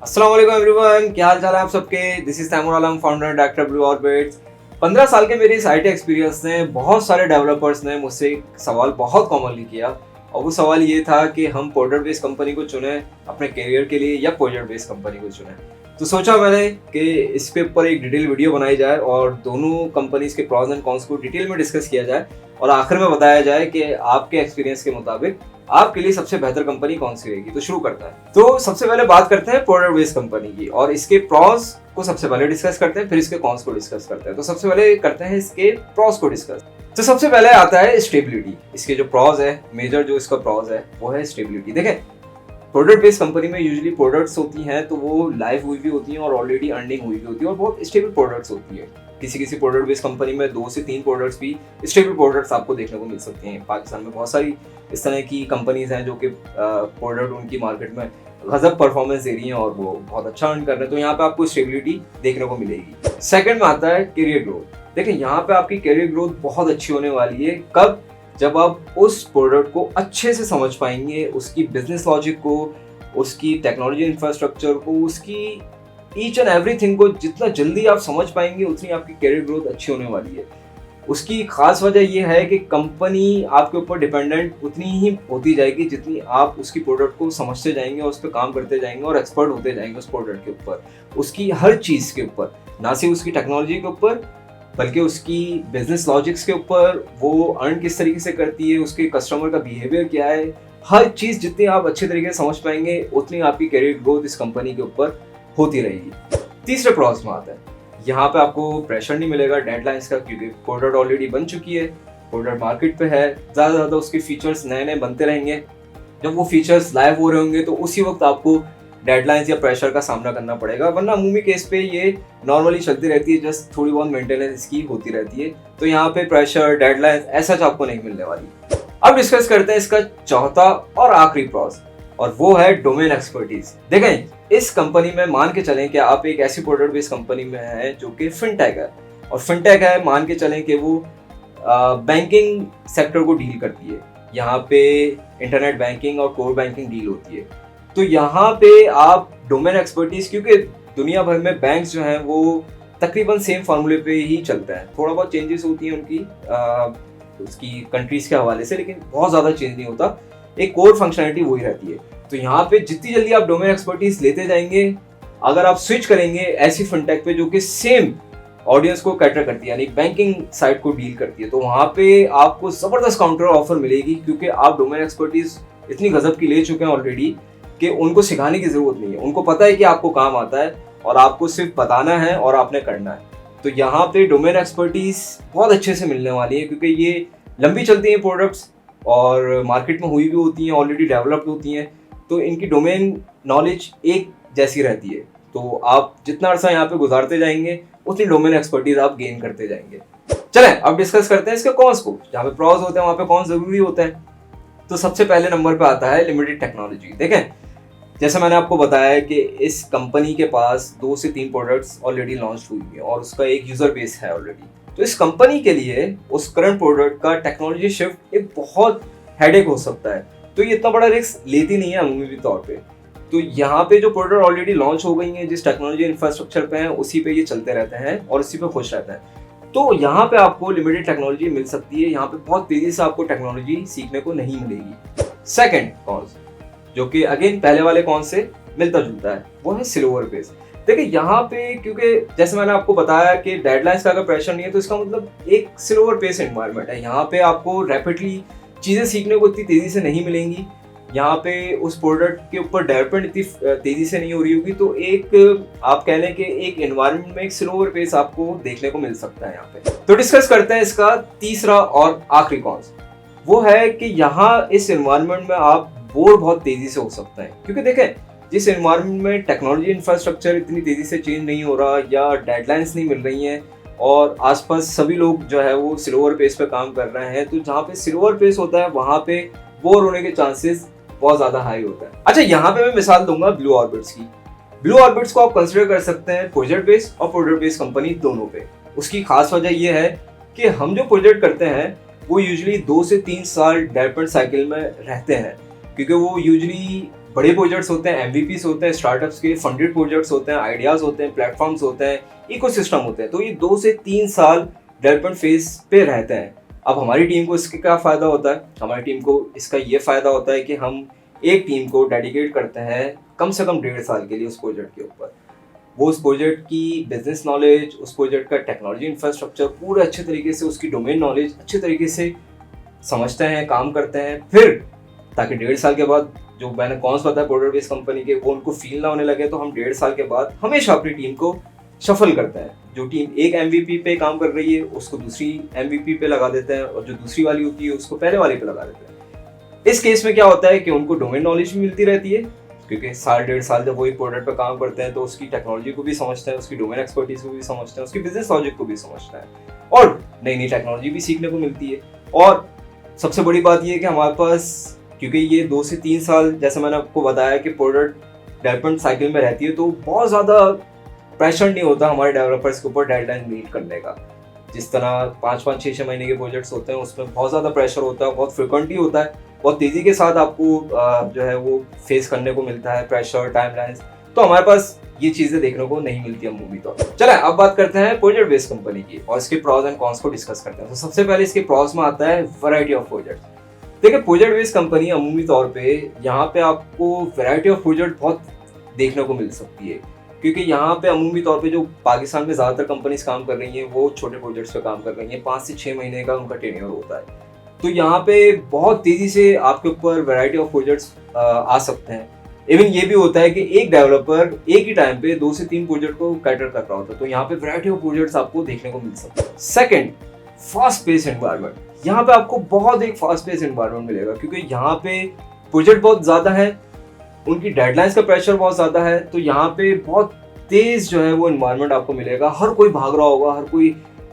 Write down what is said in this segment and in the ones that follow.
अस्सलाम वालेकुम एवरीवन, क्या हाल चाल है आप सबके। This is Taimur Alam, founder director Blue Orbits. 15 साल के मेरे इस आईटी एक्सपीरियंस ने बहुत सारे डेवलपर्स ने मुझसे एक सवाल बहुत कॉमनली किया, और वो सवाल ये था कि हम प्रोडक्ट बेस्ड कंपनी को चुने अपने करियर के लिए या प्रोजेक्ट बेस्ड कंपनी को चुने। तो सोचा मैंने कि इसके ऊपर एक डिटेल वीडियो बनाई जाए और दोनों कंपनीज के प्रॉस एंड कॉन्स को डिटेल में डिस्कस किया जाए, और आखिर में बताया जाए कि आपके एक्सपीरियंस के मुताबिक आपके लिए सबसे बेहतर कंपनी कौन सी रहेगी। तो शुरू करते हैं। तो सबसे पहले बात करते हैं प्रोडक्ट बेस्ड कंपनी की, और इसके प्रॉस को सबसे पहले डिस्कस करते हैं, फिर इसके कॉन्स को डिस्कस करते हैं। तो सबसे पहले करते हैं इसके प्रॉस को डिस्कस। तो सबसे पहले आता है स्टेबिलिटी। इसके जो प्रॉस है, मेजर जो इसका प्रॉस है वो है स्टेबिलिटी। देखें, प्रोडक्ट बेस्ड कंपनी में यूजुअली प्रोडक्ट्स होती हैं तो वो लाइव हुई भी होती हैं और ऑलरेडी अर्निंग हुई भी होती है और बहुत स्टेबल प्रोडक्ट्स होती है। किसी प्रोडक्ट बेस्ड कंपनी में 2 से 3 प्रोडक्ट्स भी स्टेबल प्रोडक्ट्स आपको देखने को मिल सकते हैं। पाकिस्तान में बहुत सारी इस तरह की कंपनीज हैं जो कि प्रोडक्ट उनकी मार्केट में गजब परफॉर्मेंस दे रही हैं और वो बहुत अच्छा अर्न कर रहे हैं। तो यहाँ पे आपको स्टेबिलिटी देखने को मिलेगी। सेकंड में आता है करियर ग्रोथ। देखिए, यहाँ पे आपकी करियर ग्रोथ बहुत अच्छी होने वाली है। कब? जब आप उस प्रोडक्ट को अच्छे से समझ पाएंगे, उसकी बिजनेस लॉजिक को, उसकी टेक्नोलॉजी इंफ्रास्ट्रक्चर को, उसकी ईच एंड एवरीथिंग को जितना जल्दी आप समझ पाएंगे उतनी आपकी करियर ग्रोथ अच्छी होने वाली है। उसकी खास वजह यह है कि कंपनी आपके ऊपर डिपेंडेंट उतनी ही होती जाएगी जितनी आप उसकी प्रोडक्ट को समझते जाएंगे और उस पर काम करते जाएंगे और एक्सपर्ट होते जाएंगे उस प्रोडक्ट के ऊपर, उसकी हर चीज़ के ऊपर, ना सिर्फ उसकी टेक्नोलॉजी के ऊपर बल्कि उसकी बिजनेस लॉजिक्स के ऊपर, वो अर्न किस तरीके से करती है, उसके कस्टमर का बिहेवियर क्या है। हर चीज़ जितनी आप अच्छे तरीके से समझ पाएंगे उतनी आपकी करियर ग्रोथ इस कंपनी के ऊपर होती रहेगी। तीसरे प्रॉस में आता है, यहाँ पे आपको प्रेशर नहीं मिलेगा डेडलाइंस का, क्योंकि प्रोडक्ट ऑलरेडी बन चुकी है, प्रोडक्ट मार्केट पे है, ज़्यादा से ज़्यादा उसके फीचर्स नए नए बनते रहेंगे। जब वो फीचर्स लाइव हो रहे होंगे तो उसी वक्त आपको डेडलाइंस या प्रेशर का सामना करना पड़ेगा, वरना अमूमी केस पे ये नॉर्मली चलती रहती है, जस्ट थोड़ी बहुत मेंटेनेंस इसकी होती रहती है। तो यहाँ पे प्रेशर, डेडलाइंस ऐसा तो आपको नहीं मिलने वाली। अब डिस्कस करते हैं इसका चौथा और आखिरी प्रॉस, और वो है डोमेन एक्सपर्टीज। देखें, इस कंपनी में मान के चलें कि आप एक ऐसी प्रोडक्ट बेस्ड कंपनी में है जो कि फिनटेक है, और फिनटेक है, मान के चलें कि वो बैंकिंग सेक्टर को डील करती है। यहाँ पे इंटरनेट बैंकिंग और कोर बैंकिंग डील होती है। तो यहाँ पे आप डोमेन एक्सपर्टीज, क्योंकि दुनिया भर में बैंक्स जो हैं वो तकरीबन सेम फार्मूले पे ही चलते हैं, थोड़ा बहुत चेंजेस होती हैं उनकी उसकी कंट्रीज के हवाले से, लेकिन बहुत ज़्यादा चेंज नहीं होता, एक कोर फंक्शनलिटी वही रहती है। तो यहाँ पे जितनी जल्दी आप डोमेन एक्सपर्टीज लेते जाएंगे, अगर आप स्विच करेंगे ऐसी फिनटेक पे जो कि सेम ऑडियंस को कैटर करती है, यानी बैंकिंग साइड को डील करती है, तो वहाँ पे आपको ज़बरदस्त काउंटर ऑफर मिलेगी, क्योंकि आप डोमेन एक्सपर्टीज इतनी गजब की ले चुके हैं ऑलरेडी कि उनको सिखाने की ज़रूरत नहीं है। उनको पता है कि आपको काम आता है और आपको सिर्फ बताना है और आपने करना है। तो यहाँ पे डोमेन एक्सपर्टीज बहुत अच्छे से मिलने वाली है, क्योंकि ये लंबी चलती हैं प्रोडक्ट्स और मार्केट में हुई भी होती हैं, ऑलरेडी डेवलप्ड होती हैं, तो इनकी डोमेन नॉलेज एक जैसी रहती है। तो आप जितना अर्सा यहाँ पे गुजारते जाएंगे उतनी डोमेन एक्सपर्टीज आप गेन करते जाएंगे। चलें अब डिस्कस करते हैं इसके कॉन्स को। जहाँ पे प्रॉस होते हैं वहाँ पे कॉन्स जरूरी होते हैं। तो सबसे पहले नंबर पे आता है लिमिटेड टेक्नोलॉजी। देखें, जैसे मैंने आपको बताया कि इस कंपनी के पास 2 से 3 प्रोडक्ट्स ऑलरेडी लॉन्च हुई हैं और उसका एक यूजर बेस है ऑलरेडी। तो इस कंपनी के लिए उस करंट प्रोडक्ट का टेक्नोलॉजी शिफ्ट एक बहुत हेडेक हो सकता है, तो ये इतना बड़ा रिस्क लेती नहीं है अमूमी तौर पे। तो यहाँ पे जो प्रोडक्ट ऑलरेडी लॉन्च हो गई हैं, जिस टेक्नोलॉजी इंफ्रास्ट्रक्चर पे हैं, उसी पे ये चलते रहते हैं और उसी पे खुश रहते हैं। तो यहाँ पे आपको लिमिटेड टेक्नोलॉजी मिल सकती है, यहाँ पे बहुत तेजी से आपको टेक्नोलॉजी सीखने को नहीं मिलेगी। सेकेंड कॉन्स, जो कि अगेन पहले वाले कॉन्स से मिलता जुलता है, वो है स्लोअर पेस। देखिए, यहाँ पे क्योंकि जैसे मैंने आपको बताया कि डेडलाइंस का अगर प्रेशर नहीं है तो इसका मतलब एक स्लोअर पेस एनवायरनमेंट है। यहाँ पे आपको रैपिडली चीज़ें सीखने को इतनी तेज़ी से नहीं मिलेंगी, यहाँ पे उस प्रोडक्ट के ऊपर डेवलपमेंट इतनी तेज़ी से नहीं हो रही होगी। तो एक आप कह लें कि एक एनवायरनमेंट में एक स्लोअर पेस आपको देखने को मिल सकता है यहाँ पे। तो डिस्कस करते हैं इसका तीसरा और आखिरी कॉन्स, वो है कि यहाँ इस एनवायरनमेंट में आप बोर बहुत तेज़ी से हो सकता है, क्योंकि देखें, जिस एनवायरनमेंट में टेक्नोलॉजी इंफ्रास्ट्रक्चर इतनी तेज़ी से चेंज नहीं हो रहा या डेडलाइंस नहीं मिल रही हैं और आसपास सभी लोग जो है वो स्लोअर पेस पे काम कर रहे हैं, तो जहाँ पे स्लोअर पेस होता है वहाँ पे बोर होने के चांसेस बहुत ज़्यादा हाई होता है। अच्छा, यहाँ पे मैं मिसाल दूंगा ब्लू ऑर्बिट्स की। ब्लू ऑर्बिट्स को आप कंसिडर कर सकते हैं प्रोजेक्ट बेस्ड और प्रोडक्ट बेस्ड कंपनी दोनों पे। उसकी खास वजह यह है कि हम जो प्रोजेक्ट करते हैं वो यूजुअली 2 से 3 साल डेवलपमेंट साइकिल में रहते हैं, क्योंकि वो यूजुअली बड़े प्रोजेक्ट्स होते हैं, एमवीपीस होते हैं, स्टार्टअप्स के फंडेड प्रोजेक्ट्स होते हैं, आइडियाज होते हैं, प्लेटफॉर्म्स होते हैं, इकोसिस्टम होते हैं। तो ये 2 से 3 साल डेवलपमेंट फेज पे रहते हैं। अब हमारी टीम को इसके क्या फ़ायदा होता है? हमारी टीम को इसका ये फ़ायदा होता है कि हम एक टीम को डेडिकेट करते हैं कम से कम 1.5 साल के लिए उस प्रोजेक्ट के ऊपर। वो उस प्रोजेक्ट की बिजनेस नॉलेज, उस प्रोजेक्ट का टेक्नोलॉजी इंफ्रास्ट्रक्चर पूरे अच्छे तरीके से, उसकी डोमेन नॉलेज अच्छे तरीके से समझते हैं, काम करते हैं, फिर ताकि 1.5 साल के बाद जो मैंने कॉन्स बताया प्रोडक्ट बेस्ड कंपनी के, वो उनको फील ना होने लगे, तो हम 1.5 साल के बाद हमेशा अपनी टीम को शफल करते हैं। जो टीम एक MVP पे काम कर रही है उसको दूसरी MVP पे लगा देते हैं, और जो दूसरी वाली होती है उसको पहले वाली पे लगा देते हैं। इस केस में क्या होता है कि उनको डोमेन नॉलेज भी मिलती रहती है, क्योंकि 1.5 साल जब वही प्रोडक्ट पे काम करते हैं तो उसकी टेक्नोलॉजी को भी समझते हैं, उसकी डोमेन एक्सपर्टीज को भी समझते हैं, उसकी बिजनेस लॉजिक को भी समझते हैं, और नई नई टेक्नोलॉजी भी सीखने को मिलती है। और सबसे बड़ी बात यह है कि हमारे पास, क्योंकि ये 2 से 3 साल जैसे मैंने आपको बताया कि प्रोडक्ट डेवलपमेंट साइकिल में रहती है, तो बहुत ज़्यादा प्रेशर नहीं होता हमारे डेवलपर्स के ऊपर डेडलाइन मीट करने का। जिस तरह 5-5, 6-6 महीने के प्रोजेक्ट्स होते हैं उसमें बहुत ज़्यादा प्रेशर होता है, बहुत फ्रिक्वेंटली होता है, बहुत तेज़ी के साथ आपको जो है वो फेस करने को मिलता है प्रेशर, टाइमलाइंस। तो हमारे पास ये चीज़ें देखने को नहीं मिलती अमूमी तौर पर। चलें अब बात करते हैं प्रोजेक्ट बेस्ड कंपनी की और इसके प्रॉस एंड कॉन्स को डिस्कस करते हैं। तो सबसे पहले इसके प्रॉस में आता है वैरायटी ऑफ प्रोजेक्ट्स। देखिए, प्रोजेक्ट बेस्ड कंपनी अमूमी तौर पे यहाँ पे आपको वैरायटी ऑफ प्रोजेक्ट बहुत देखने को मिल सकती है, क्योंकि यहाँ पे अमूमी तौर पे जो पाकिस्तान में ज़्यादातर कंपनीज काम कर रही हैं वो छोटे प्रोजेक्ट्स पे काम कर रही हैं, 5 से 6 महीने का उनका टेन्योर होता है। तो यहाँ पे बहुत तेज़ी से आपके ऊपर वैरायटी ऑफ प्रोजेक्ट्स आ सकते हैं। इवन ये भी होता है कि एक डेवलपर एक ही टाइम पे 2 से 3 प्रोजेक्ट को कैटर कर रहा होता है, तो यहाँ पे वैरायटी ऑफ प्रोजेक्ट्स आपको देखने को मिल सकते हैं। Second, fast pace environment. यहाँ पे आपको बहुत एक फास्ट पेस एनवायरनमेंट मिलेगा, क्योंकि यहाँ पे प्रोजेक्ट बहुत ज़्यादा है, उनकी डेडलाइंस का प्रेशर बहुत ज़्यादा है, तो यहाँ पे बहुत तेज़ जो है वो एनवायरनमेंट आपको मिलेगा। हर कोई भाग रहा होगा, हर कोई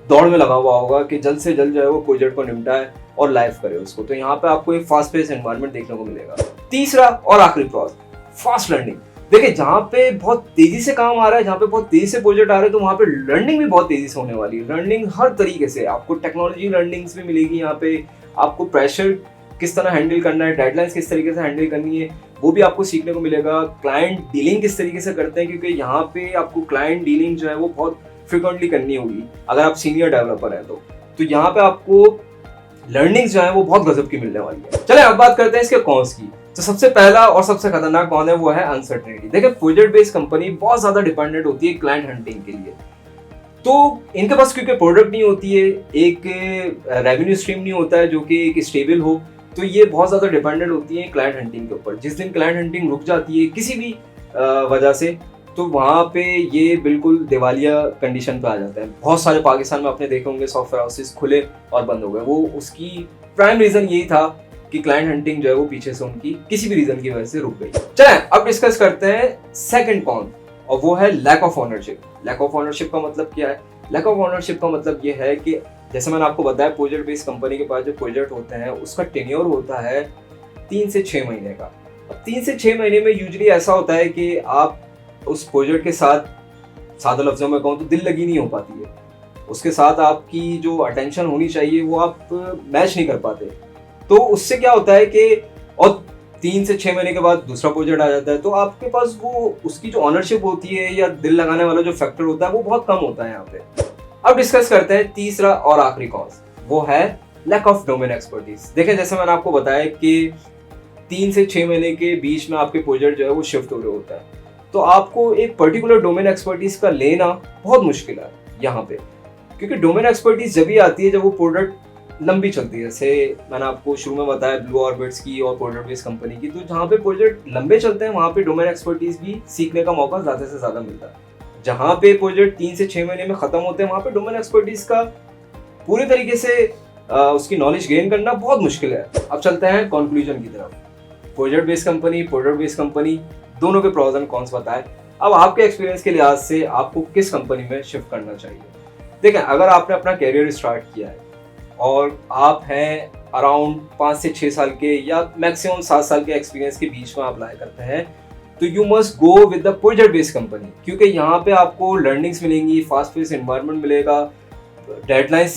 दौड़ में लगा हुआ होगा कि जल्द से जल्द जो है वो प्रोजेक्ट को निपटाए और लाइव करे उसको। तो यहाँ पे आपको एक फास्ट पेस एनवायरनमेंट देखने को मिलेगा। तीसरा और आखिरी प्रॉस, फास्ट लर्निंग। देखिए, जहाँ पे बहुत तेजी से काम आ रहा है, जहाँ पे बहुत तेजी से प्रोजेक्ट आ रहे हैं, तो वहाँ पे लर्निंग भी बहुत तेजी से होने वाली है। लर्निंग हर तरीके से आपको, टेक्नोलॉजी लर्निंग्स भी मिलेगी यहाँ पे, आपको प्रेशर किस तरह हैंडल करना है, डेडलाइंस किस तरीके से हैंडल करनी है, वो भी आपको सीखने को मिलेगा। क्लाइंट डीलिंग किस तरीके से करते हैं, क्योंकि यहाँ पे आपको क्लाइंट डीलिंग जो है वो बहुत फ्रिक्वेंटली करनी होगी अगर आप सीनियर डेवलपर हैं तो यहाँ पे आपको लर्निंग्स जो है वो बहुत गजब की मिलने वाली है। चले अब बात करते हैं इसके कॉन्स की। तो सबसे पहला और सबसे खतरनाक कौन है, वो है अनसर्टेनिटी। देखिए, प्रोजेक्ट बेस्ड कंपनी बहुत ज्यादा डिपेंडेंट होती है क्लाइंट हंटिंग के लिए। तो इनके पास क्योंकि प्रोडक्ट नहीं होती है, एक रेवेन्यू स्ट्रीम नहीं होता है जो कि एक स्टेबल हो, तो ये बहुत ज़्यादा डिपेंडेंट होती है क्लाइंट हंटिंग के ऊपर। जिस दिन क्लाइंट हंटिंग रुक जाती है किसी भी वजह से, तो वहाँ पे ये बिल्कुल दिवालिया कंडीशन पे आ जाता है। बहुत सारे पाकिस्तान में आपने देखे होंगे सॉफ्टवेयर हाउसेस खुले और बंद हो गए। वो उसकी प्राइम रीज़न यही था कि क्लाइंट हंटिंग जो है वो पीछे से उनकी किसी भी रीज़न की वजह से रुक गई। चलें अब डिस्कस करते हैं सेकंड कॉन, और वो है lack of ownership. Lack of ownership का मतलब क्या है? लैक ऑफ ओनरशिप का मतलब ये है कि जैसे मैंने आपको बताया, प्रोजेक्ट बेस्ड कंपनी के पास जो प्रोजेक्ट होते हैं उसका टेन्योर होता है 3 से 6 महीने का। अब 3 से 6 महीने में यूजुअली ऐसा होता है कि आप उस प्रोजेक्ट के साथ, सादा लफ्जों में कहूँ तो, दिल लगी नहीं हो पाती है। उसके साथ आपकी जो अटेंशन होनी चाहिए वो आप मैच नहीं कर पाते। तो उससे क्या होता है कि, और 3 से 6 महीने के बाद दूसरा प्रोजेक्ट आ जाता है, तो आपके पास वो उसकी जो ऑनरशिप होती है या दिल लगाने वाला जो फैक्टर होता है वो बहुत कम होता है यहाँ पे। अब डिस्कस करते हैं तीसरा और आखिरी कॉज, वो है लैक ऑफ डोमेन एक्सपर्टीज। देखें, जैसे मैंने आपको बताया कि 3 से 6 महीने के बीच में आपके प्रोजेक्ट जो है वो शिफ्ट हो रहे होता है, तो आपको एक पर्टिकुलर डोमेन एक्सपर्टीज का लेना बहुत मुश्किल है यहाँ पे, क्योंकि डोमेन एक्सपर्टीज जब भी आती है जब वो प्रोडक्ट लंबी चलती है। जैसे मैंने आपको शुरू में बताया ब्लू ऑर्बिट्स की और प्रोडक्ट बेस्ड कंपनी की, तो जहाँ पे प्रोजेक्ट लंबे चलते हैं वहाँ पे डोमेन एक्सपर्टीज भी सीखने का मौका ज़्यादा से ज़्यादा मिलता है। जहाँ पे प्रोजेक्ट 3 से 6 महीने में खत्म होते हैं वहाँ पे डोमेन एक्सपर्टीज का पूरे तरीके से उसकी नॉलेज गेन करना बहुत मुश्किल है। अब चलते हैं कंक्लूजन की तरफ। Project based company, product based company, दोनों के प्रोज एंड कॉन्स बताए। अब आपके एक्सपीरियंस के लिहाज से आपको किस कंपनी में शिफ्ट करना चाहिए? देखें, अगर आपने अपना कैरियर स्टार्ट किया है और आप हैं अराउंड 5 से 6 साल के या मैक्सिमम 7 साल के एक्सपीरियंस के बीच में अप्लाई करते हैं, तो you must go with the project based company, क्योंकि यहाँ पे आपको लर्निंग्स मिलेंगी, फास्ट पेस एनवायरनमेंट मिलेगा, डेडलाइंस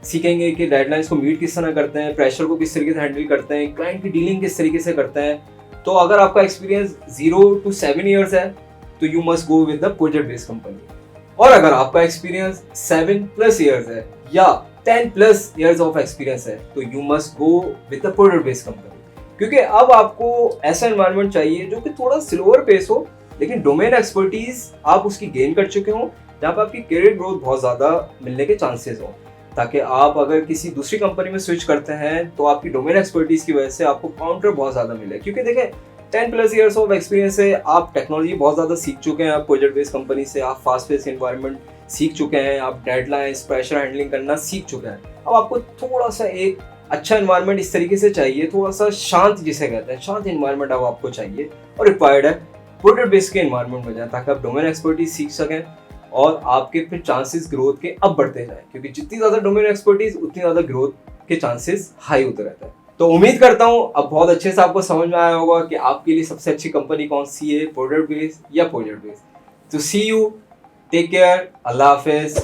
सीखेंगे कि डेडलाइंस को मीट किस तरह करते हैं, प्रेशर को किस तरीके से हैंडल करते हैं, क्लाइंट की डीलिंग किस तरीके से करते हैं, तो अगर आपका एक्सपीरियंस 0 to 7 years है तो you must go with the project based company. और अगर आपका एक्सपीरियंस 7+ years है या 10+ years ऑफ एक्सपीरियंस है तो you must go with the product based company, क्योंकि अब आपको ऐसा एनवायरनमेंट चाहिए जो कि थोड़ा स्लोअर पेस हो, लेकिन डोमेन एक्सपर्टीज आप उसकी गेन कर चुके हो, जहाँ पे आपकी करियर ग्रोथ बहुत ज़्यादा मिलने के चांसेस हो, ताकि आप अगर किसी दूसरी कंपनी में स्विच करते हैं तो आपकी डोमेन एक्सपर्टीज की वजह से आपको काउंटर बहुत ज़्यादा मिले। क्योंकि देखें 10+ years ऑफ एक्सपीरियंस से आप टेक्नोलॉजी बहुत ज़्यादा सीख चुके हैं, आप प्रोजेक्ट बेस्ड कंपनी से आप फास्ट पेस एनवायरनमेंट सीख चुके हैं, आप डेडलाइंस प्रेशर हैंडलिंग करना सीख चुके हैं। अब आपको थोड़ा सा एक अच्छा एनवायरनमेंट इस तरीके से चाहिए, थोड़ा सा शांत जिसे कहते हैं, शांत एनवायरनमेंट अब आपको चाहिए और रिक्वायर्ड है प्रोडक्ट बेस्ड के एनवायरनमेंट में जाए, ताकि आप डोमेन एक्सपर्टीज सीख सकें और आपके फिर चांसेस ग्रोथ के अब बढ़ते जाएं, क्योंकि जितनी ज़्यादा डोमेन एक्सपर्टीज उतनी ज़्यादा ग्रोथ के चांसेस हाई होते रहते हैं। तो उम्मीद करता हूँ अब बहुत अच्छे से आपको समझ में आया होगा कि आपके लिए सबसे अच्छी कंपनी कौन सी है, प्रोडक्ट बेस्ड या प्रोजेक्ट बेस्ड। तो सी यू, टेक केयर, अल्लाह हाफिज़।